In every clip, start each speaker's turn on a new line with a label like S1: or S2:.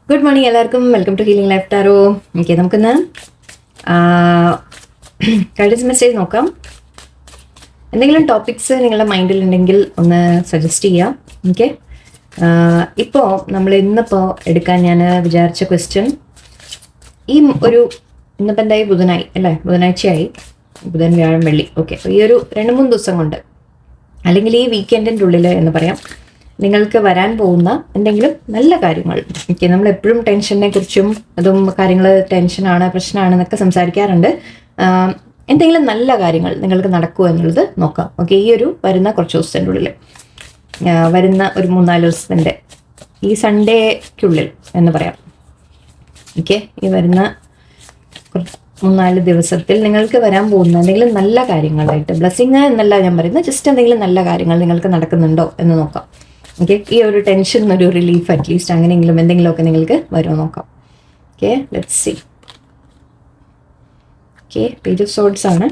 S1: Good morning എല്ലാവർക്കും. Welcome to healing life tarot. Okay, നമുക്കിന്ന് guidance message നോക്കാം. എന്തെങ്കിലും ടോപ്പിക്സ് നിങ്ങളുടെ മൈൻഡിലുണ്ടെങ്കിൽ ഒന്ന് സജസ്റ്റ് ചെയ്യാം. ഓക്കെ, ഇപ്പോൾ ഇന്നിപ്പോൾ എടുക്കാൻ ഞാൻ വിചാരിച്ച ക്വസ്റ്റ്യൻ, ഈ ഒരു ഇന്നിപ്പോൾ എന്തായി, ബുധനായി അല്ലേ, ബുധനാഴ്ചയായി, ബുധൻ വ്യാഴം വെള്ളി. ഓക്കെ, ഈ ഒരു 2-3 ദിവസം കൊണ്ട്, അല്ലെങ്കിൽ ഈ വീക്കെൻഡിൻ്റെ ഉള്ളിൽ എന്ന് പറയാം, നിങ്ങൾക്ക് വരാൻ പോകുന്ന എന്തെങ്കിലും നല്ല കാര്യങ്ങൾ. ഓക്കെ, നമ്മൾ എപ്പോഴും ടെൻഷനെ കുറിച്ചും അതും കാര്യങ്ങൾ ടെൻഷനാണ് പ്രശ്നമാണ് എന്നൊക്കെ സംസാരിക്കാറുണ്ട്. എന്തെങ്കിലും നല്ല കാര്യങ്ങൾ നിങ്ങൾക്ക് നടക്കുമോ എന്നുള്ളത് നോക്കാം. ഓക്കെ, ഈ ഒരു വരുന്ന കുറച്ച് ദിവസത്തിൻ്റെ ഉള്ളിൽ, വരുന്ന ഒരു 3-4 ദിവസത്തിൻ്റെ, ഈ സൺഡേക്കുള്ളിൽ എന്ന് പറയാം. ഓക്കെ, ഈ വരുന്ന 3-4 ദിവസത്തിൽ നിങ്ങൾക്ക് വരാൻ പോകുന്ന എന്തെങ്കിലും നല്ല കാര്യങ്ങളായിട്ട്, ബ്ലെസ്സിങ് എന്നല്ല ഞാൻ പറയുന്നത്, ജസ്റ്റ് എന്തെങ്കിലും നല്ല കാര്യങ്ങൾ നിങ്ങൾക്ക് നടക്കുന്നുണ്ടോ എന്ന് നോക്കാം. ഓക്കെ, ഈ ഒരു ടെൻഷൻ ഒരു റിലീഫ് അറ്റ്ലീസ്റ്റ് അങ്ങനെയെങ്കിലും എന്തെങ്കിലുമൊക്കെ നിങ്ങൾക്ക് വരുമോ നോക്കാം. Okay, let's see. Okay, page of swords ആണ്,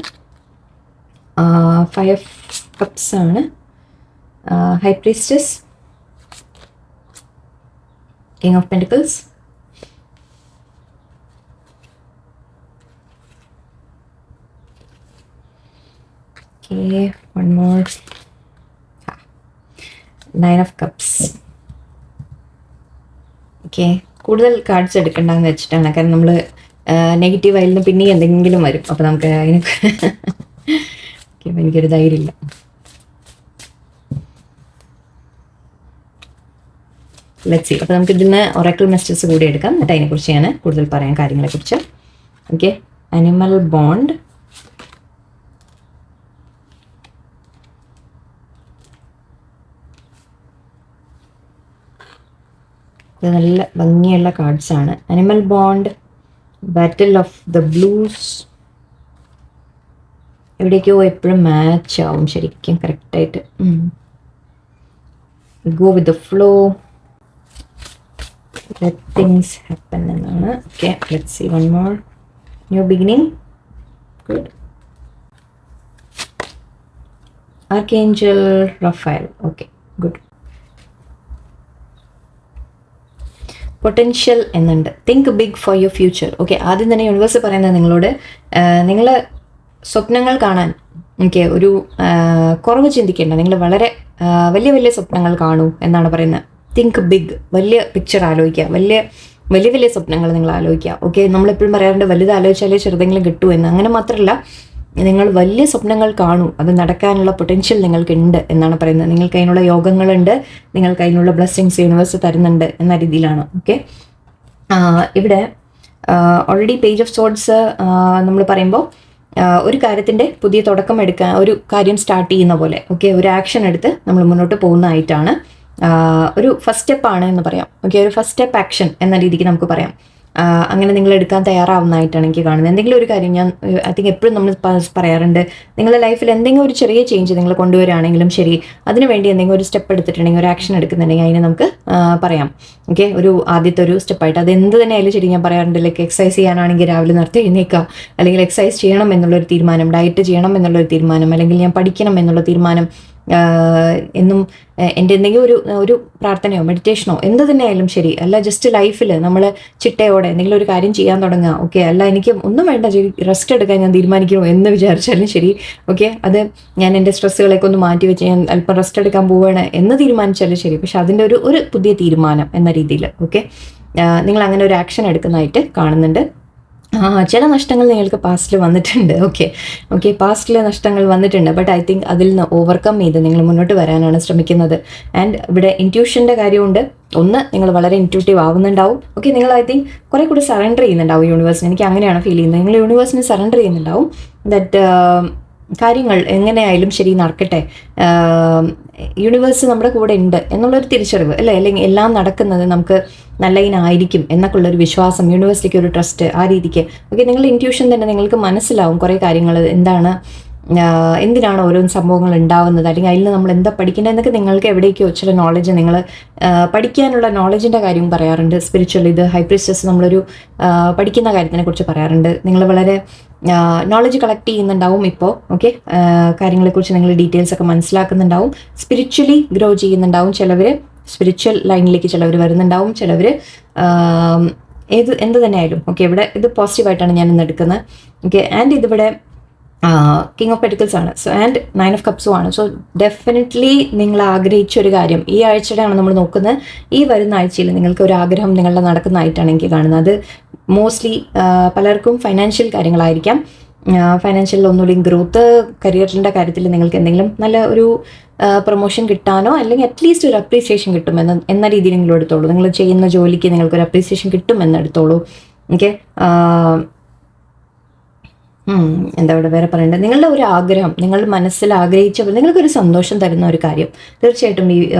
S1: 5 of cups ആണ്, high priestess, king of pentacles, okay, one more, 9 of cups. Okay, കൂടുതൽ കാർഡ്സ് എടുക്കണ്ടെന്ന് വെച്ചിട്ടാണ്, കാരണം നമ്മൾ നെഗറ്റീവ് ആയിരുന്നു പിന്നെ എന്തെങ്കിലും വരും, അപ്പോൾ നമുക്ക് അതിന് എനിക്കൊരു ധൈര്യമില്ല. Let's see. അപ്പോൾ നമുക്ക് ഇതിന് ഒറാക്കിൾ മെസ്സേജസ് കൂടി എടുക്കാം, എന്നിട്ട് അതിനെക്കുറിച്ച് ഞാൻ കൂടുതൽ പറയാം, കാര്യങ്ങളെക്കുറിച്ച്. ഓക്കെ, അനിമൽ ബോണ്ട്, ഇത് നല്ല ഭംഗിയുള്ള കാർഡ്സ് ആണ്. Animal bond, battle of the blues, എവിടേക്കോ എപ്പോഴും മാച്ച് ആവും ശരിക്കും കറക്റ്റായിട്ട്. Go with the flow, let things happen എന്നാണ്. Okay, let's see one more, new beginning, good. Archangel Raphael, okay, good. Potential എന്നുണ്ട്, think big for your future. Okay, ആദ്യം തന്നെ universe പറയുന്നത് നിങ്ങളോട്, നിങ്ങൾ സ്വപ്നങ്ങൾ കാണാൻ, ഓക്കെ, ഒരു കുറവ് ചിന്തിക്കേണ്ട, നിങ്ങൾ വളരെ വലിയ വലിയ സ്വപ്നങ്ങൾ കാണൂ എന്നാണ് പറയുന്നത്. തിങ്ക് ബിഗ്, വലിയ പിക്ചർ ആലോചിക്കുക, വലിയ വലിയ വലിയ സ്വപ്നങ്ങൾ നിങ്ങൾ ആലോചിക്കുക. ഓക്കെ, നമ്മളെപ്പോഴും പറയാറുണ്ട് വലുത് ആലോചിച്ചാലേ ചെറുതെങ്കിലും കിട്ടൂ എന്ന്. അങ്ങനെ മാത്രമല്ല, നിങ്ങൾ വലിയ സ്വപ്നങ്ങൾ കാണൂ, അത് നടക്കാനുള്ള പൊട്ടൻഷ്യൽ നിങ്ങൾക്കുണ്ട് എന്നാണ് പറയുന്നത്. നിങ്ങൾക്ക് അതിനുള്ള യോഗങ്ങളുണ്ട്, നിങ്ങൾക്ക് അതിനുള്ള ബ്ലെസ്സിങ്സ് യൂണിവേഴ്സ് തരുന്നുണ്ട് എന്ന രീതിയിലാണ്. ഓക്കെ, ഇവിടെ ഓൾറെഡി പേജ് ഓഫ് സോർഡ്സ് നമ്മൾ പറയുമ്പോൾ ഒരു കാര്യത്തിൻ്റെ പുതിയ തുടക്കം എടുക്കാൻ, ഒരു കാര്യം സ്റ്റാർട്ട് ചെയ്യുന്ന പോലെ, ഓക്കെ, ഒരു ആക്ഷൻ എടുത്ത് നമ്മൾ മുന്നോട്ട് പോകുന്നതായിട്ടാണ്, ഒരു ഫസ്റ്റ് സ്റ്റെപ്പാണ് എന്ന് പറയാം. ഓക്കെ, ഒരു ഫസ്റ്റ് സ്റ്റെപ്പ് ആക്ഷൻ എന്ന രീതിക്ക് നമുക്ക് പറയാം. അങ്ങനെ നിങ്ങൾ എടുക്കാൻ തയ്യാറാവുന്നതായിട്ടാണ് എനിക്ക് കാണുന്നത്. എന്തെങ്കിലും ഒരു കാര്യം, ഞാൻ ഐ തിങ്ക് എപ്പോഴും നമ്മൾ പറയാറുണ്ട്, നിങ്ങളുടെ ലൈഫിൽ എന്തെങ്കിലും ഒരു ചെറിയ ചേഞ്ച് നിങ്ങൾ കൊണ്ടുവരികയാണെങ്കിലും ശരി, അതിനുവേണ്ടി എന്തെങ്കിലും ഒരു സ്റ്റെപ്പ് എടുത്തിട്ടുണ്ടെങ്കിൽ, ഒരു ആക്ഷൻ എടുക്കുന്നുണ്ടെങ്കിൽ അതിനെ നമുക്ക് പറയാം. ഓക്കെ, ഒരു ആദ്യത്തെ ഒരു സ്റ്റെപ്പായിട്ട്, അത് എന്ത് തന്നെ ആയാലും ശരി, ഞാൻ പറയാറുണ്ട്, ലൈക്ക് എക്സസൈസ് ചെയ്യാനാണെങ്കിൽ രാവിലെ നേരത്തെ എഴുന്നേൽക്കുക, അല്ലെങ്കിൽ എക്സസൈസ് ചെയ്യണം എന്നുള്ളൊരു തീരുമാനം, ഡയറ്റ് ചെയ്യണം എന്നുള്ളൊരു തീരുമാനം, അല്ലെങ്കിൽ ഞാൻ പഠിക്കണം എന്നുള്ള തീരുമാനം, എന്നും എൻ്റെ എന്തെങ്കിലും ഒരു പ്രാർത്ഥനയോ മെഡിറ്റേഷനോ എന്ത് തന്നെയായാലും ശരി, അല്ല ജസ്റ്റ് ലൈഫിൽ നമ്മൾ ചിട്ടയോടെ എന്തെങ്കിലും ഒരു കാര്യം ചെയ്യാൻ തുടങ്ങുക. ഓക്കെ, അല്ല എനിക്ക് ഒന്നും വേണ്ട, റെസ്റ്റ് എടുക്കാൻ ഞാൻ തീരുമാനിക്കണോ എന്ന് വിചാരിച്ചാലും ശരി, ഓക്കെ, അത് ഞാൻ എൻ്റെ സ്ട്രെസ്സുകളൊക്കെ ഒന്ന് മാറ്റി വെച്ച് ഞാൻ അല്പം റെസ്റ്റ് എടുക്കാൻ പോവുകയാണ് എന്ന് തീരുമാനിച്ചാലും ശരി, പക്ഷെ അതിൻ്റെ ഒരു പുതിയ തീരുമാനം എന്ന രീതിയിൽ, ഓക്കെ, നിങ്ങൾ അങ്ങനെ ഒരു ആക്ഷൻ എടുക്കുന്നതായിട്ട് കാണുന്നുണ്ട്. ചില നഷ്ടങ്ങൾ നിങ്ങൾക്ക് പാസ്റ്റിൽ വന്നിട്ടുണ്ട്. ഓക്കെ, പാസ്റ്റിൽ നഷ്ടങ്ങൾ വന്നിട്ടുണ്ട്, ബട്ട് ഐ തിങ്ക് അതിൽ നിന്ന് ഓവർകം ചെയ്ത് നിങ്ങൾ മുന്നോട്ട് വരാനാണ് ശ്രമിക്കുന്നത്. ആൻഡ് ഇവിടെ ഇൻറ്റ്യൂഷൻ്റെ കാര്യമുണ്ട്. ഒന്ന്, നിങ്ങൾ വളരെ ഇൻറ്റ്യൂട്ടീവ് ആവുന്നുണ്ടാവും. ഓക്കെ, നിങ്ങൾ ഐ തിങ്ക് കുറേ കൂടി സറണ്ടർ ചെയ്യുന്നുണ്ടാവും യൂണിവേഴ്സിന്. എനിക്ക് അങ്ങനെയാണ് ഫീൽ ചെയ്യുന്നത്. നിങ്ങൾ യൂണിവേഴ്സിന് സറണ്ടർ ചെയ്യുന്നുണ്ടാവും. ദാറ്റ് കാര്യങ്ങൾ എങ്ങനെയായാലും ശരി നടക്കട്ടെ, യൂണിവേഴ്സ് നമ്മുടെ കൂടെ ഉണ്ട് എന്നുള്ളൊരു തിരിച്ചറിവ് അല്ലേ, അല്ലെങ്കിൽ എല്ലാം നടക്കുന്നത് നമുക്ക് നല്ലതിനായിരിക്കും എന്നൊക്കെ ഉള്ളൊരു വിശ്വാസം, യൂണിവേഴ്സിലേക്ക് ഒരു ട്രസ്റ്റ്, ആ രീതിക്ക്. ഓക്കെ, നിങ്ങളുടെ ഇൻറ്റ്യൂഷൻ തന്നെ നിങ്ങൾക്ക് മനസ്സിലാവും കുറേ കാര്യങ്ങൾ, എന്തിനാണ് ഓരോ സംഭവങ്ങൾ ഉണ്ടാവുന്നത്, അല്ലെങ്കിൽ അതിൽ നമ്മൾ എന്താ പഠിക്കേണ്ടത് എന്നൊക്കെ നിങ്ങൾക്ക് എവിടേക്കോ ചില നോളജ്, നിങ്ങൾ പഠിക്കാനുള്ള നോളജിൻ്റെ കാര്യം പറയാറുണ്ട്. സ്പിരിച്വൽ, ഇത് ഹൈ പ്രീസ്റ്റസ് നമ്മളൊരു പഠിക്കുന്ന കാര്യത്തിനെ കുറിച്ച് പറയാറുണ്ട്. നിങ്ങൾ വളരെ നോളജ് കളക്ട് ചെയ്യുന്നുണ്ടാവും ഇപ്പോൾ. ഓക്കെ, കാര്യങ്ങളെക്കുറിച്ച് നിങ്ങൾ ഡീറ്റെയിൽസ് ഒക്കെ മനസ്സിലാക്കുന്നുണ്ടാവും, സ്പിരിച്വലി ഗ്രോ ചെയ്യുന്നുണ്ടാവും ചിലവർ, സ്പിരിച്വൽ ലൈനിലേക്ക് ചിലവർ വരുന്നുണ്ടാവും, ചിലവർ എന്ത് തന്നെ ആയാലും. ഓക്കെ, ഇവിടെ ഇത് പോസിറ്റീവായിട്ടാണ് ഞാൻ ഇന്ന് എടുക്കുന്നത്. ഓക്കെ, ആൻഡ് ഇതിവിടെ കിങ് ഓഫ് പെറ്റിക്കിൾസ് ആണ്. സോ ആൻഡ് 9 ഓഫ് കപ്സും ആണ്. സോ ഡെഫിനറ്റ്ലി നിങ്ങൾ ആഗ്രഹിച്ച ഒരു കാര്യം ഈ ആഴ്ചയിലാണ് നമ്മൾ നോക്കുന്നത്. ഈ വരുന്ന ആഴ്ചയിൽ നിങ്ങൾക്ക് ഒരു ആഗ്രഹം നിങ്ങളുടെ നടക്കുന്നതായിട്ടാണ് എനിക്ക് കാണുന്നത്. അത് മോസ്റ്റ്ലി പലർക്കും ഫൈനാൻഷ്യൽ കാര്യങ്ങളായിരിക്കാം. ഫൈനാൻഷ്യൽ ഒന്നുകൂടി ഗ്രോത്ത്, കരിയറിൻ്റെ കാര്യത്തിൽ നിങ്ങൾക്ക് എന്തെങ്കിലും നല്ല ഒരു പ്രൊമോഷൻ കിട്ടാനോ അല്ലെങ്കിൽ അറ്റ്ലീസ്റ്റ് ഒരു അപ്രീസിയേഷൻ എന്ന രീതിയിൽ നിങ്ങൾ എടുത്തോളൂ. നിങ്ങൾ ചെയ്യുന്ന ജോലിക്ക് നിങ്ങൾക്കൊരു അപ്രീസിയേഷൻ കിട്ടുമെന്ന് എടുത്തോളൂ. ഓക്കെ, എന്താ ഇവിടെ വേറെ പറയേണ്ടത്, നിങ്ങളുടെ ഒരു ആഗ്രഹം, നിങ്ങൾ മനസ്സിൽ ആഗ്രഹിച്ചപ്പോൾ നിങ്ങൾക്കൊരു സന്തോഷം തരുന്ന ഒരു കാര്യം തീർച്ചയായിട്ടും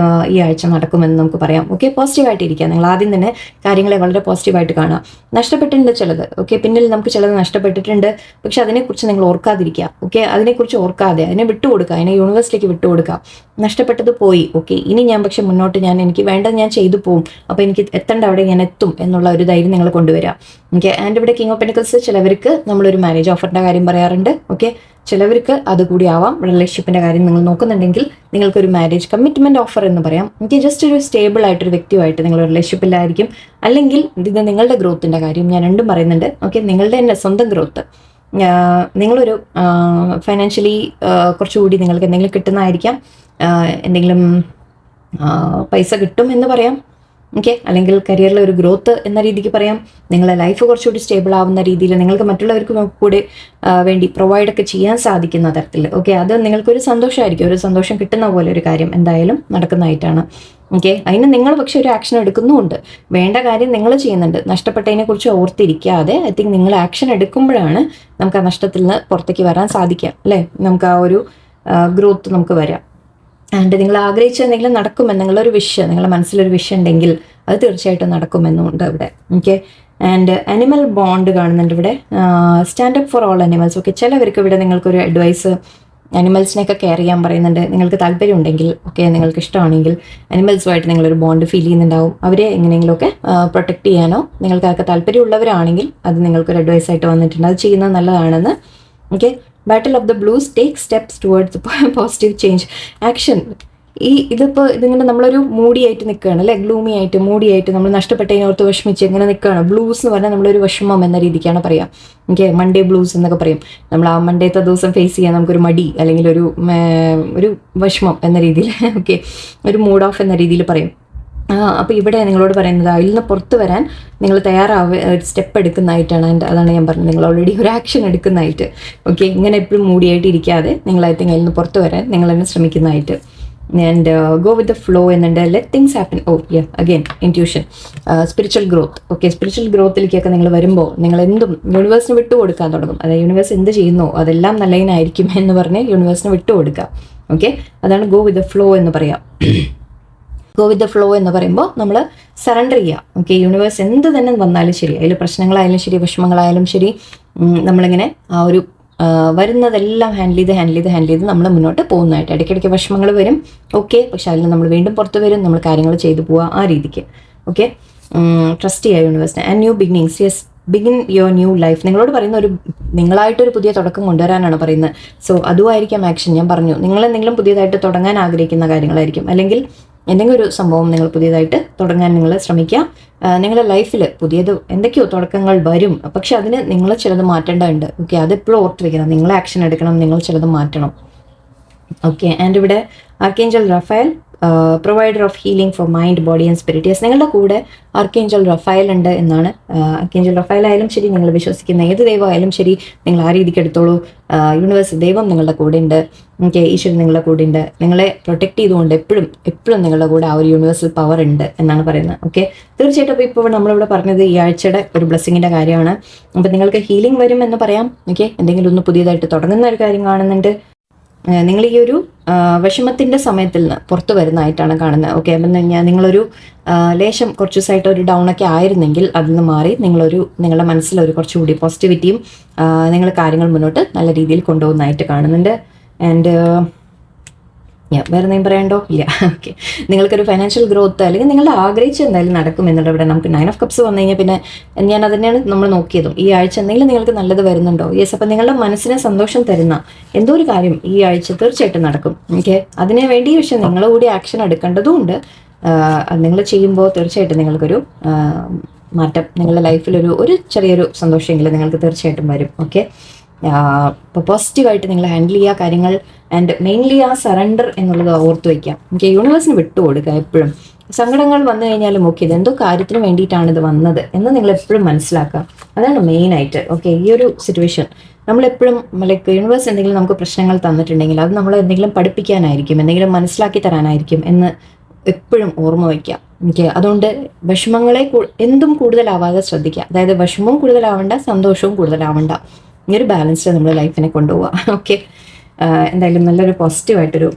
S1: ഈ ആഴ്ച നടക്കുമെന്ന് നമുക്ക് പറയാം. ഓക്കെ, പോസിറ്റീവായിട്ട് ഇരിക്കുക. നിങ്ങൾ ആദ്യം തന്നെ കാര്യങ്ങളെ വളരെ പോസിറ്റീവായിട്ട് കാണുക. നഷ്ടപ്പെട്ടിട്ടുണ്ട് ചിലത്. ഓക്കെ, പിന്നിൽ നമുക്ക് ചിലത് നഷ്ടപ്പെട്ടിട്ടുണ്ട്. പക്ഷെ അതിനെക്കുറിച്ച് നിങ്ങൾ ഓർക്കാതിരിക്കുക. ഓക്കെ, അതിനെക്കുറിച്ച് ഓർക്കാതെ അതിനെ വിട്ടുകൊടുക്കുക, അതിനെ യൂണിവേഴ്സിലേക്ക് വിട്ടുകൊടുക്കുക. നഷ്ടപ്പെട്ടത് പോയി. ഓക്കെ, ഇനി ഞാൻ പക്ഷെ മുന്നോട്ട് എനിക്ക് വേണ്ടത് ഞാൻ ചെയ്തു പോകും. അപ്പോൾ എനിക്ക് എത്തേണ്ട അവിടെ ഞാൻ എത്തും എന്നുള്ള ഒരു ധൈര്യം നിങ്ങൾ കൊണ്ടുവരിക. ഓക്കെ, ആൻഡ് ഇവിടെ കിങ് ഓഫ് പെന്റിക്കിൾസ് ചിലവർക്ക് നമ്മളൊരു മാരേജ് ഓഫറിൻ്റെ കാര്യം പറയാറുണ്ട്. ഓക്കെ, ചിലവർക്ക് അതുകൂടി ആവാം. റിലേഷൻഷിപ്പിൻ്റെ കാര്യം നിങ്ങൾ നോക്കുന്നുണ്ടെങ്കിൽ നിങ്ങൾക്കൊരു മാരേജ് കമ്മിറ്റ്മെൻറ്റ് ഓഫർ എന്ന് പറയാം. എനിക്ക് ജസ്റ്റ് ഒരു സ്റ്റേബിൾ ആയിട്ടൊരു വ്യക്തിയുമായിട്ട് നിങ്ങൾ റിലേഷൻഷിപ്പിലായിരിക്കും. അല്ലെങ്കിൽ ഇത് നിങ്ങളുടെ ഗ്രോത്തിൻ്റെ കാര്യം, ഞാൻ രണ്ടും പറയുന്നുണ്ട്. ഓക്കെ, നിങ്ങളുടെ തന്നെ സ്വന്തം ഗ്രോത്ത്, നിങ്ങളൊരു ഫൈനാൻഷ്യലി കുറച്ചുകൂടി നിങ്ങൾക്ക് എന്തെങ്കിലും കിട്ടുന്നതായിരിക്കാം. എന്തെങ്കിലും പൈസ കിട്ടും എന്ന് പറയാം. ഓക്കെ, അല്ലെങ്കിൽ കരിയറിലെ ഒരു ഗ്രോത്ത് എന്ന രീതിക്ക് പറയാം. നിങ്ങളെ ലൈഫ് കുറച്ചുകൂടി സ്റ്റേബിൾ ആവുന്ന രീതിയിൽ നിങ്ങൾക്ക് മറ്റുള്ളവർക്ക് കൂടെ വേണ്ടി പ്രൊവൈഡൊക്കെ ചെയ്യാൻ സാധിക്കുന്ന തരത്തിൽ. ഓക്കെ, അത് നിങ്ങൾക്കൊരു സന്തോഷമായിരിക്കും. ഒരു സന്തോഷം കിട്ടുന്ന പോലെ ഒരു കാര്യം എന്തായാലും നടക്കുന്നതായിട്ടാണ്. ഓക്കെ, അതിന് നിങ്ങൾ പക്ഷെ ഒരു ആക്ഷൻ എടുക്കുന്നുമുണ്ട്. വേണ്ട കാര്യം നിങ്ങൾ ചെയ്യുന്നുണ്ട്. നഷ്ടപ്പെട്ടതിനെ കുറിച്ച് ഓർത്തിരിക്കാതെ ഐ തിങ്ക് നിങ്ങൾ ആക്ഷൻ എടുക്കുമ്പോഴാണ് നമുക്ക് ആ നഷ്ടത്തിൽ നിന്ന് പുറത്തേക്ക് വരാൻ സാധിക്കുക. അല്ലേ, നമുക്ക് ആ ഒരു ഗ്രോത്ത് നമുക്ക് വരാം. ആൻഡ് നിങ്ങൾ ആഗ്രഹിച്ച എന്തെങ്കിലും നടക്കുമെന്ന് നിങ്ങളൊരു വിഷ്, നിങ്ങളുടെ മനസ്സിലൊരു വിഷ് ഉണ്ടെങ്കിൽ അത് തീർച്ചയായിട്ടും നടക്കുമെന്നുണ്ട് ഇവിടെ. ഓക്കെ, ആൻഡ് അനിമൽ ബോണ്ട് കാണുന്നുണ്ട് ഇവിടെ. Stand up for all animals. Okay, ചിലവർക്ക് ഇവിടെ നിങ്ങൾക്കൊരു അഡ്വൈസ്, അനിമൽസിനെയൊക്കെ കെയർ ചെയ്യാൻ പറയുന്നുണ്ട്. നിങ്ങൾക്ക് താല്പര്യം ഉണ്ടെങ്കിൽ, ഓക്കെ, നിങ്ങൾക്ക് ഇഷ്ടമാണെങ്കിൽ അനിമൽസുമായിട്ട് നിങ്ങളൊരു ബോണ്ട് ഫീൽ ചെയ്യുന്നുണ്ടാവും. അവരെ എങ്ങനെയെങ്കിലുമൊക്കെ പ്രൊട്ടക്റ്റ് ചെയ്യാനോ നിങ്ങൾക്കൊക്കെ താല്പര്യമുള്ളവരാണെങ്കിൽ അത് നിങ്ങൾക്കൊരു അഡ്വൈസ് ആയിട്ട് വന്നിട്ടുണ്ട്. അത് ചെയ്യുന്നത് നല്ലതാണെന്ന്. Okay, battle of the blues, take steps towards positive change action. ഇതിങ്ങനെ നമ്മളൊരു മൂടിയായിട്ട് നിൽക്കുകയാണ് അല്ലേ, ഗ്ലൂമി ആയിട്ട് മൂടിയായിട്ട് നമ്മൾ നഷ്ടപ്പെട്ടതിനോർത്ത് വിഷമിച്ച് ഇങ്ങനെ നിൽക്കുകയാണ്. ബ്ലൂസ് എന്ന് പറഞ്ഞാൽ നമ്മളൊരു വിഷമം എന്ന രീതിക്കാണ് പറയാം. ഓക്കെ, മൺഡേ ബ്ലൂസ് എന്നൊക്കെ പറയും. നമ്മൾ ആ മൺഡേത്തെ ദിവസം ഫേസ് ചെയ്യാൻ നമുക്കൊരു മടി അല്ലെങ്കിൽ ഒരു വിഷമം എന്ന രീതിയിൽ, ഓക്കെ, ഒരു മൂഡ് ഓഫ് എന്ന രീതിയിൽ പറയും. അപ്പോൾ ഇവിടെ നിങ്ങളോട് പറയുന്നത് അതിൽ നിന്ന് പുറത്ത് വരാൻ നിങ്ങൾ ഒരു സ്റ്റെപ്പ് എടുക്കുന്നതായിട്ടാണ്. അതാണ് ഞാൻ പറഞ്ഞത്, നിങ്ങൾ ഓൾറെഡി ഒരു ആക്ഷൻ എടുക്കുന്നതായിട്ട്. ഓക്കെ, ഇങ്ങനെ എപ്പോഴും മൂടിയായിട്ട് ഇരിക്കാതെ നിങ്ങൾ ഐ തിങ്ക് അതിൽ നിന്ന് പുറത്ത് വരാൻ നിങ്ങൾ തന്നെ ശ്രമിക്കുന്നതായിട്ട്. And go with the flow എന്നുണ്ട്. Let things happen. Again intuition, spiritual growth. Okay, സ്പിരിച്വൽ ഗ്രോത്തിലേക്കൊക്കെ നിങ്ങൾ വരുമ്പോൾ നിങ്ങൾ എന്തും യൂണിവേഴ്സിന് വിട്ടു കൊടുക്കാൻ തുടങ്ങും. അതായത് യൂണിവേഴ്സ് എന്ത് ചെയ്യുന്നോ അതെല്ലാം നല്ലതിനായിരിക്കും എന്ന് പറഞ്ഞ് യൂണിവേഴ്സിന് വിട്ടു കൊടുക്കുക. ഓക്കെ, അതാണ് ഗോ വിത്ത് ദ ഫ്ലോ എന്ന് പറയാം. ഗോ വിത്ത് ദ ഫ്ലോ എന്ന് പറയുമ്പോൾ നമ്മൾ സറണ്ടർ ചെയ്യുക. ഓക്കെ, യൂണിവേഴ്സ് എന്ത് തന്നെ വന്നാലും ശരി, അതിൽ പ്രശ്നങ്ങളായാലും ശരി, വിഷമങ്ങളായാലും ശരി, നമ്മളിങ്ങനെ ആ ഒരു വരുന്നതെല്ലാം ഹാൻഡിൽ ചെയ്ത് നമ്മൾ മുന്നോട്ട് പോകുന്നതായിട്ട്. ഇടയ്ക്കിടയ്ക്ക് വിഷമങ്ങൾ വരും. ഓക്കെ, പക്ഷെ അതിൽ നമ്മൾ വീണ്ടും പുറത്ത് വരും, നമ്മൾ കാര്യങ്ങൾ ചെയ്തു പോവുക ആ രീതിക്ക്. ഓക്കെ, ട്രസ്റ്റ് ചെയ്യുക യൂണിവേഴ്സിനെ. And new beginnings. Yes, begin your new life. നിങ്ങളോട് പറയുന്ന നിങ്ങളായിട്ടൊരു പുതിയ തുടക്കം കൊണ്ടുവരാനാണ് പറയുന്നത്. സോ അതുമായിരിക്കാം ആക്ഷൻ. ഞാൻ പറഞ്ഞു, നിങ്ങളെന്തെങ്കിലും പുതിയതായിട്ട് തുടങ്ങാൻ ആഗ്രഹിക്കുന്ന കാര്യങ്ങളായിരിക്കും, അല്ലെങ്കിൽ എന്തെങ്കിലും ഒരു സംഭവം നിങ്ങൾ പുതിയതായിട്ട് തുടങ്ങാൻ നിങ്ങൾ ശ്രമിക്കുക. നിങ്ങളുടെ ലൈഫിൽ എന്തൊക്കെയോ തുടക്കങ്ങൾ വരും. പക്ഷെ അതിന് നിങ്ങൾ ചിലത് മാറ്റേണ്ടതുണ്ട്. ഓക്കെ, അതെപ്പോഴും ഓർത്ത് വെക്കണം. നിങ്ങൾ ആക്ഷൻ എടുക്കണം, നിങ്ങൾ ചിലത് മാറ്റണം. ഓക്കെ, ആൻഡ് ഇവിടെ archangel Raphael, provider of healing four mind, body and spirit. Yes, നിങ്ങളുടെ കൂടെ ആർക്കേഞ്ചൽ റഫായൽ ഉണ്ട് എന്നാണ്. ആർക്കേഞ്ചൽ റഫായൽ ആയാലും ശരി, നിങ്ങൾ വിശ്വസിക്കുന്ന ഏത് ദൈവമായാലും ശരി, നിങ്ങൾ ആ രീതിക്ക് എടുത്തോളൂ. യൂണിവേഴ്സ്, ദൈവം നിങ്ങളുടെ കൂടെ ഉണ്ട്. ഓക്കെ, ഈശ്വരൻ നിങ്ങളുടെ കൂടെ ഉണ്ട്. നിങ്ങളെ പ്രൊട്ടക്ട് ചെയ്തുകൊണ്ട് എപ്പോഴും നിങ്ങളുടെ കൂടെ ആ ഒരു യൂണിവേഴ്സൽ പവർ ഉണ്ട് എന്നാണ് പറയുന്നത്. ഓക്കെ, തീർച്ചയായിട്ടും. അപ്പോൾ ഇപ്പോൾ നമ്മളിവിടെ പറഞ്ഞത് ഈ ആഴ്ചയുടെ ഒരു ബ്ലെസ്സിങ്ങിൻ്റെ കാര്യമാണ്. അപ്പോൾ നിങ്ങൾക്ക് ഹീലിംഗ് വരും എന്ന് പറയാം. ഓക്കെ, എന്തെങ്കിലും ഒന്ന് പുതിയതായിട്ട് തുടങ്ങുന്ന ഒരു കാര്യം കാണുന്നുണ്ട്. നിങ്ങൾ ഈ ഒരു വിഷമത്തിൻ്റെ സമയത്തിൽ നിന്ന് പുറത്തു വരുന്നതായിട്ടാണ് കാണുന്നത്. ഓക്കെ, അപ്പം നിങ്ങളൊരു ലേശം കുറച്ച് ദിവസമായിട്ട് ഒരു ഡൗണൊക്കെ ആയിരുന്നെങ്കിൽ അതിൽ നിന്ന് മാറി നിങ്ങളുടെ മനസ്സിലൊരു കുറച്ചുകൂടി പോസിറ്റിവിറ്റിയും നിങ്ങൾ കാര്യങ്ങൾ മുന്നോട്ട് നല്ല രീതിയിൽ കൊണ്ടുപോകുന്നതായിട്ട് കാണുന്നുണ്ട്. ആൻഡ് വേറെ എന്തെങ്കിലും പറയണ്ടോ? ഇല്ല. ഓക്കെ, നിങ്ങൾക്കൊരു ഫൈനാൻഷ്യൽ ഗ്രോത്ത് അല്ലെങ്കിൽ നിങ്ങളുടെ ആഗ്രഹിച്ച് എന്തായാലും നടക്കും എന്നുള്ള ഇവിടെ നമുക്ക് 9 ഓഫ് കപ്സ് വന്നു കഴിഞ്ഞാൽ പിന്നെ ഞാൻ അത് തന്നെയാണ് നമ്മൾ നോക്കിയതും. ഈ ആഴ്ച എന്തെങ്കിലും നിങ്ങൾക്ക് നല്ലത് വരുന്നുണ്ടോ? യെസ്, അപ്പം നിങ്ങളുടെ മനസ്സിനെ സന്തോഷം തരുന്ന എന്തോ ഒരു കാര്യം ഈ ആഴ്ച തീർച്ചയായിട്ടും നടക്കും. ഓക്കെ, അതിനു വേണ്ടി പക്ഷേ നിങ്ങൾ കൂടി ആക്ഷൻ എടുക്കേണ്ടതുണ്ട്. അത് നിങ്ങൾ ചെയ്യുമ്പോൾ തീർച്ചയായിട്ടും നിങ്ങൾക്കൊരു മാറ്റം നിങ്ങളുടെ ലൈഫിലൊരു ചെറിയൊരു സന്തോഷമെങ്കിലും നിങ്ങൾക്ക് തീർച്ചയായിട്ടും വരും. ഓക്കെ, ഇപ്പോൾ പോസിറ്റീവായിട്ട് നിങ്ങൾ ഹാൻഡിൽ ചെയ്യുക കാര്യങ്ങൾ. ആൻഡ് മെയിൻലി ആ സറണ്ടർ എന്നുള്ളത് ഓർത്ത് വയ്ക്കാം. ഓക്കെ, യൂണിവേഴ്സിന് വിട്ടുകൊടുക്കുക എപ്പോഴും. സങ്കടങ്ങൾ വന്നു കഴിഞ്ഞാലും ഓക്കെ, ഇതെന്തോ കാര്യത്തിന് വേണ്ടിയിട്ടാണ് ഇത് വന്നത് എന്ന് നിങ്ങൾ എപ്പോഴും മനസ്സിലാക്കുക. അതാണ് മെയിനായിട്ട്. ഓക്കെ, ഈ ഒരു സിറ്റുവേഷൻ നമ്മളെപ്പോഴും ലൈക്ക് യൂണിവേഴ്സ് എന്തെങ്കിലും നമുക്ക് പ്രശ്നങ്ങൾ തന്നിട്ടുണ്ടെങ്കിൽ അത് നമ്മളെ എന്തെങ്കിലും പഠിപ്പിക്കാനായിരിക്കും, എന്തെങ്കിലും മനസ്സിലാക്കി തരാനായിരിക്കും എന്ന് എപ്പോഴും ഓർമ്മ വയ്ക്കുക. ഓക്കെ, അതുകൊണ്ട് വിഷമങ്ങളെ എന്തും കൂടുതലാവാതെ ശ്രദ്ധിക്കുക. അതായത് വിഷമവും കൂടുതലാവണ്ട, സന്തോഷവും കൂടുതലാവണ്ട. ഈ ഒരു ബാലൻസിൽ നമ്മൾ ലൈഫിനെ കൊണ്ടുപോവുക. ഓക്കെ, എന്തായാലും നല്ലൊരു പോസിറ്റീവായിട്ടൊരു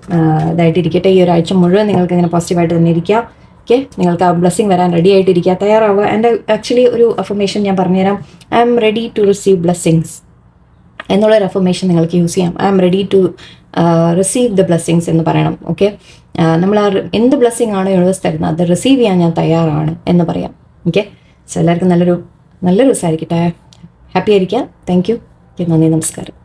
S1: ഇതായിട്ടിരിക്കട്ടെ. ഈ ഒരാഴ്ച മുഴുവൻ നിങ്ങൾക്ക് ഇങ്ങനെ പോസിറ്റീവായിട്ട് തന്നെ ഇരിക്കുക. ഓക്കെ, നിങ്ങൾക്ക് ആ ബ്ലെസ്സിങ് വരാൻ റെഡി ആയിട്ടിരിക്കുക, തയ്യാറാവുക. എൻ്റെ ആക്ച്വലി ഒരു അഫർമേഷൻ ഞാൻ പറഞ്ഞുതരാം. I am ready to receive blessings എന്നുള്ളൊരു അഫർമേഷൻ നിങ്ങൾക്ക് യൂസ് ചെയ്യാം. I am ready to receive the blessings എന്ന് പറയണം. ഓക്കെ, നമ്മൾ ആ എന്ത് ബ്ലെസ്സിങ് ആണോ യൂണിവേഴ്സ് തരുന്നത് അത് റിസീവ് ചെയ്യാൻ ഞാൻ തയ്യാറാണ് എന്ന് പറയാം. ഓക്കെ, സോ എല്ലാവർക്കും നല്ലൊരു ദിവസമായിരിക്കട്ടെ. ഹാപ്പി ആയിരിക്കാം. Thank you. നന്ദി, നമസ്കാരം.